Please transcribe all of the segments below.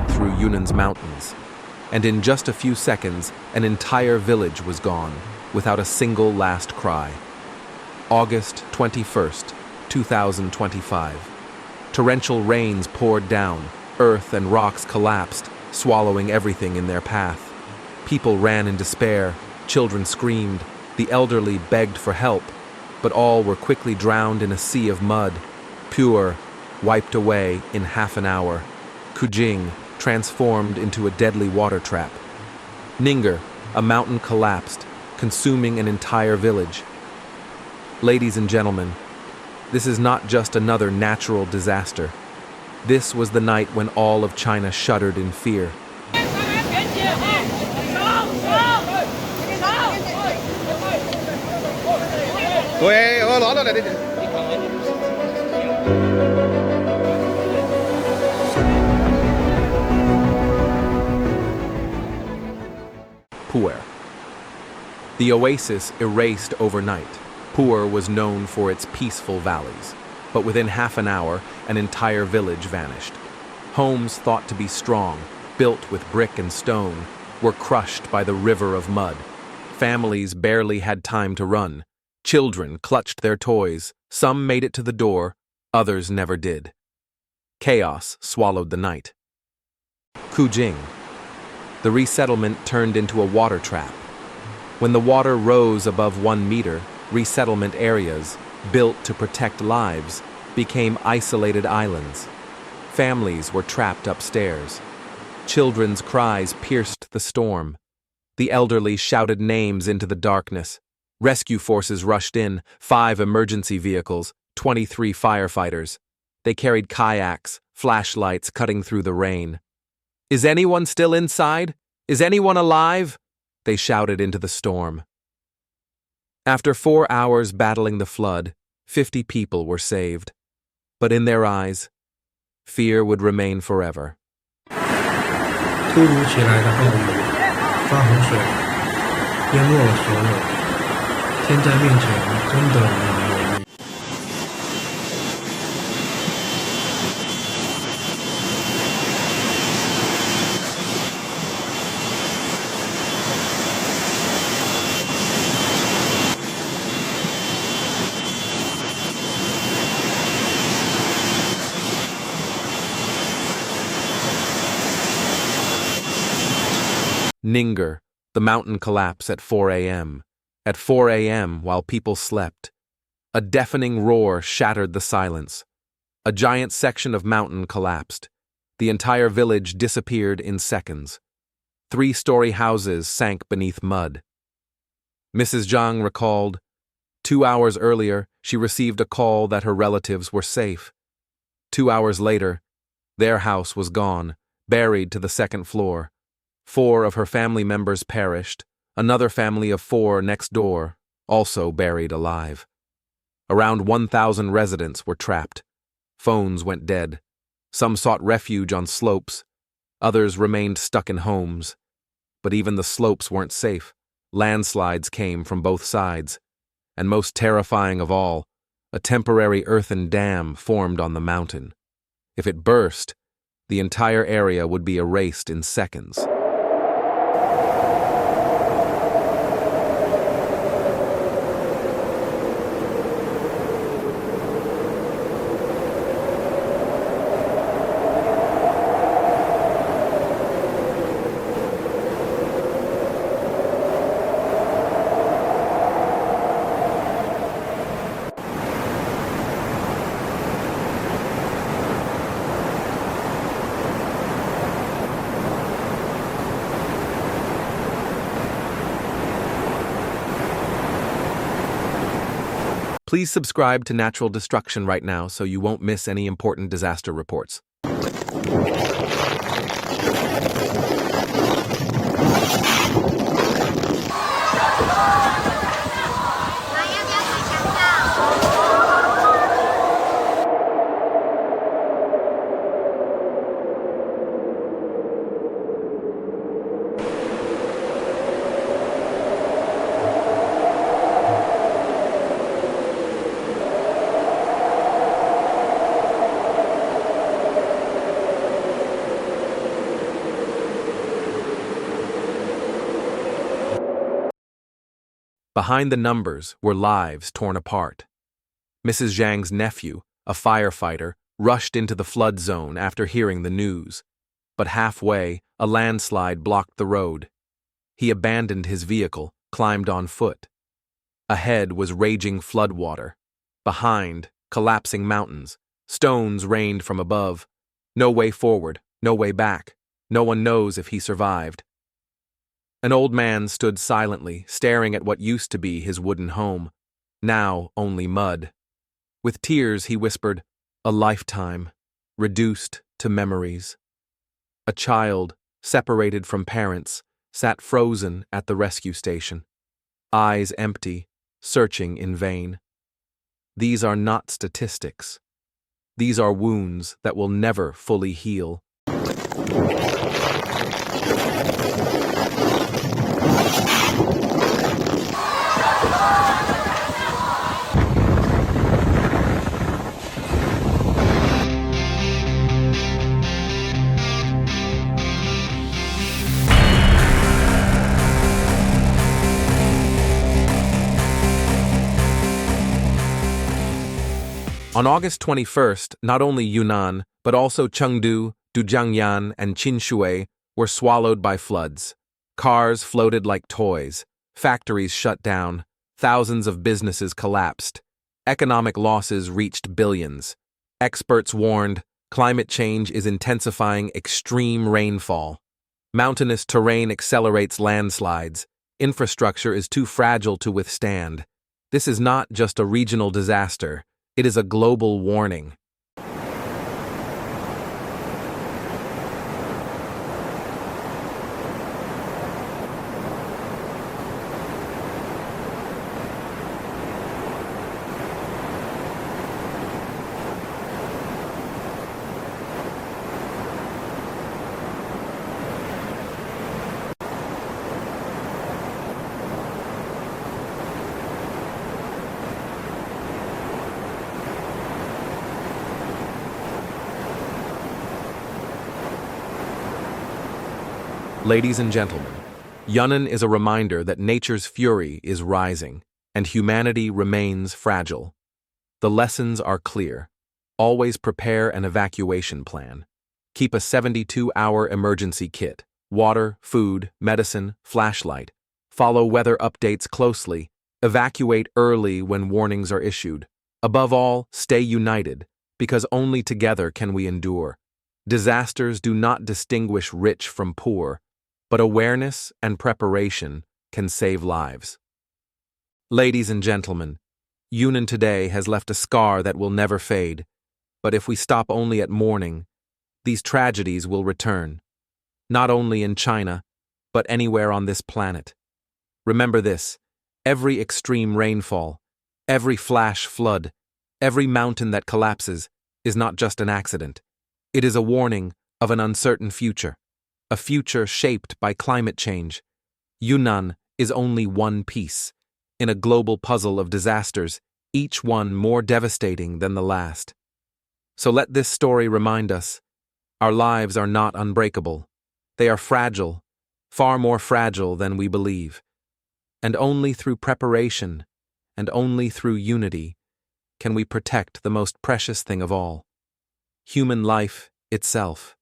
spread through Yunnan's mountains, and in just a few seconds, an entire village was gone, without a single last cry. August 21st, 2025. Torrential rains poured down, earth and rocks collapsed, swallowing everything in their path. People ran in despair, children screamed, the elderly begged for help, but all were quickly drowned in a sea of mud. Pu'er, wiped away in half an hour. Qujing, transformed into a deadly water trap. Ning'er, a mountain collapsed, consuming an entire village. Ladies and gentlemen, this is not just another natural disaster. This was the night when all of China shuddered in fear. Pu'er. The oasis erased overnight. Pu'er was known for its peaceful valleys, but within half an hour, an entire village vanished. Homes thought to be strong, built with brick and stone, were crushed by the river of mud. Families barely had time to run. Children clutched their toys. Some made it to the door, others never did. Chaos swallowed the night. Qujing. The resettlement turned into a water trap. When the water rose above 1 meter, resettlement areas, built to protect lives, became isolated islands. Families were trapped upstairs. Children's cries pierced the storm. The elderly shouted names into the darkness. Rescue forces rushed in, 5 emergency vehicles, 23 firefighters. They carried kayaks, flashlights cutting through the rain. "Is anyone still inside? Is anyone alive?" they shouted into the storm. After 4 hours battling the flood, 50 people were saved. But in their eyes, fear would remain forever. 突如其来的暴雨，发洪水，淹没了所有。天在面前真的无能为力。Ning'er, the mountain collapse at 4 a.m. At 4 a.m., while people slept, a deafening roar shattered the silence. A giant section of mountain collapsed. The entire village disappeared in seconds. 3-story houses sank beneath mud. Mrs. Zhang recalled, 2 hours earlier, she received a call that her relatives were safe. 2 hours later, their house was gone, buried to the 2nd floor. 4 of her family members perished. Another family of 4 next door, also buried alive. Around 1,000 residents were trapped. Phones went dead. Some sought refuge on slopes. Others remained stuck in homes. But even the slopes weren't safe. Landslides came from both sides. And most terrifying of all, a temporary earthen dam formed on the mountain. If it burst, the entire area would be erased in seconds. Please subscribe to Natural Destruction right now so you won't miss any important disaster reports. Behind the numbers were lives torn apart. Mrs. Zhang's nephew, a firefighter, rushed into the flood zone after hearing the news. But halfway, a landslide blocked the road. He abandoned his vehicle, climbed on foot. Ahead was raging floodwater. Behind, collapsing mountains. Stones rained from above. No way forward, no way back. No one knows if he survived. An old man stood silently, staring at what used to be his wooden home, now only mud. With tears, he whispered, "A lifetime, reduced to memories." A child, separated from parents, sat frozen at the rescue station, eyes empty, searching in vain. These are not statistics. These are wounds that will never fully heal. On August 21st, not only Yunnan, but also Chengdu, Dujiangyan, and Qinshui were swallowed by floods. Cars floated like toys, factories shut down, thousands of businesses collapsed. Economic losses reached billions. Experts warned, climate change is intensifying extreme rainfall. Mountainous terrain accelerates landslides. Infrastructure is too fragile to withstand. This is not just a regional disaster. It is a global warning. Ladies and gentlemen, Yunnan is a reminder that nature's fury is rising and humanity remains fragile. The lessons are clear. Always prepare an evacuation plan. Keep a 72-hour emergency kit, water, food, medicine, flashlight. Follow weather updates closely. Evacuate early when warnings are issued. Above all, stay united, because only together can we endure. Disasters do not distinguish rich from poor, but awareness and preparation can save lives. Ladies and gentlemen, Yunnan today has left a scar that will never fade, but if we stop only at mourning, these tragedies will return, not only in China, but anywhere on this planet. Remember this: every extreme rainfall, every flash flood, every mountain that collapses is not just an accident. It is a warning of an uncertain future. A future shaped by climate change. Yunnan is only one piece in a global puzzle of disasters, each one more devastating than the last. So let this story remind us, our lives are not unbreakable. They are fragile, far more fragile than we believe. And only through preparation and only through unity can we protect the most precious thing of all, human life itself.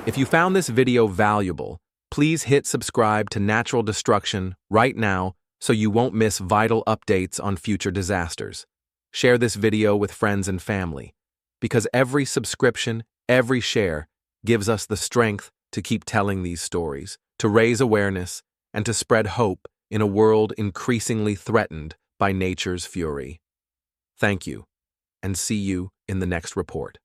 If you found this video valuable, please hit subscribe to Natural Destruction right now so you won't miss vital updates on future disasters. Share this video with friends and family, because every subscription, every share gives us the strength to keep telling these stories, to raise awareness, and to spread hope in a world increasingly threatened by nature's fury. Thank you, and see you in the next report.